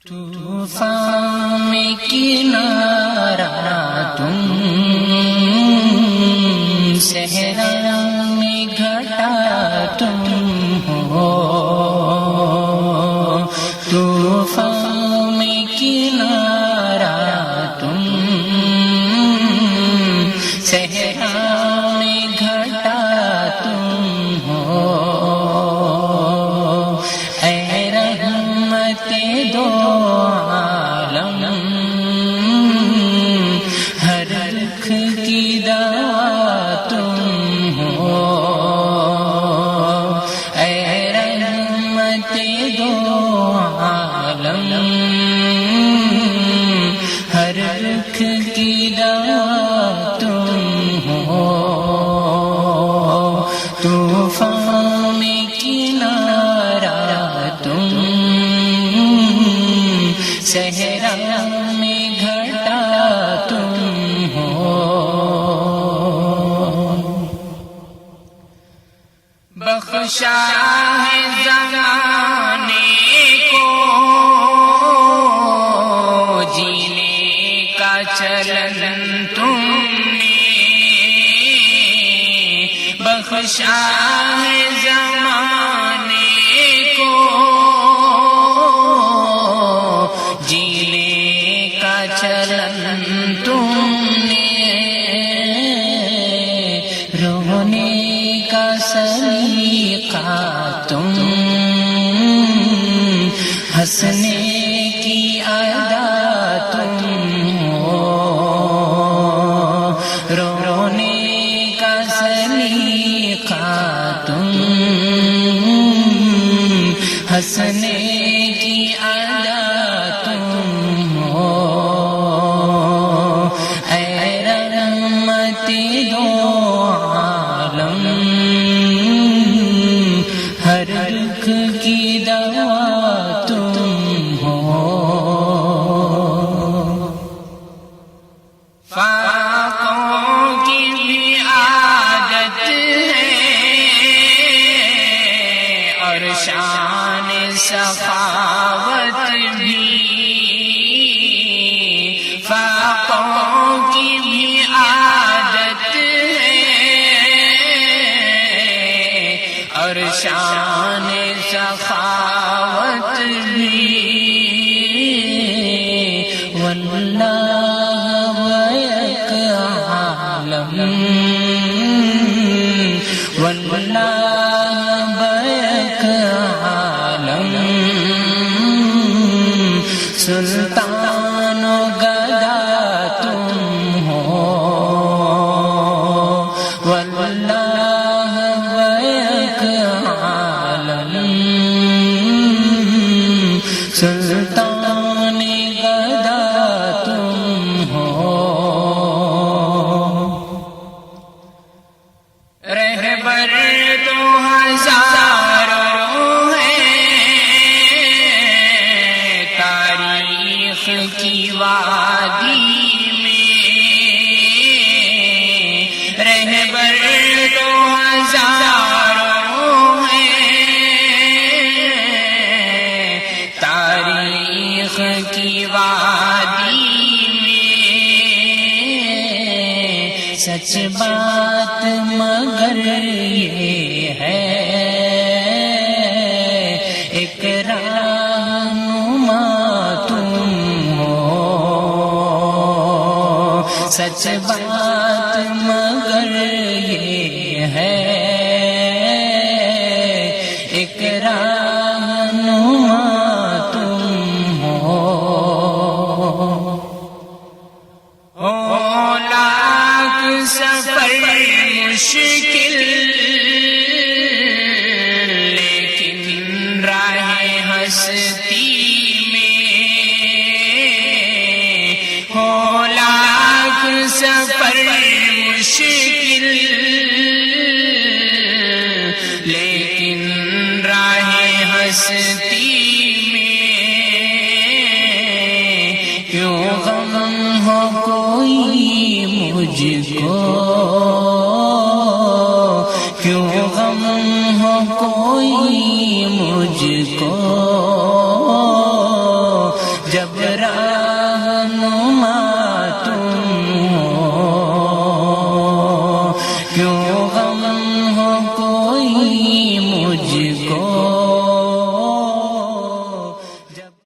طوفان میں کنارہ تم، صحرا میں گھٹا تم ہو، طوفان میں کنارہ تم، صحرا میں گھٹا تم ہو، اے رحمت دو عالم، ہر دکھ کی دوا تم ہو، اے رحمت دو عالم، ہر دکھ کی دوا تم ہو، طوفان میں کنارہ تم، صحرا میں گھٹا تم ہو، بخشا ہے زمانے کو جینے کا چلن تم نے، بخشا ہے زمانے کو جینے کا چلن تم نے، رونے کا سلیقہ تم، ہنسنے کی ادا تم ہو، رونے کا سلیقہ تم، ہنسنے کی ادا تم ہو، اے رحمت دو عالم، ہر دکھ کی دوا تم ہو، فاقوں کی بھی عادت ہے اور شان سخاوت بھی، فاقوں کی بھی عادت ہے اور شان سخاوت بھی، واللہ بیک عالم، واللہ بیک عالم، سلطان و گدا تم ہو، واللہ بیک عالم، سلطان گدا تم ہو، رہبر تو ہزاروں ہیں تاریخ کی وادی میں، رہبر تو ہزاروں ہیں تاریخ کی وادی میں، سچ بات مگر یہ ہے ایک رہنما تم ہو، سچ بات مگر یہ ہے ایک رہنما تم ہو، لاکھ سفر مشکل لیکن راہ ہستی میں، ہو لاکھ سفر مشکل لیکن راہ ہستی میں، کیوں غم ہو کوئی مجھ کو، کیوں غم ہو کوئی مجھ کو، بنو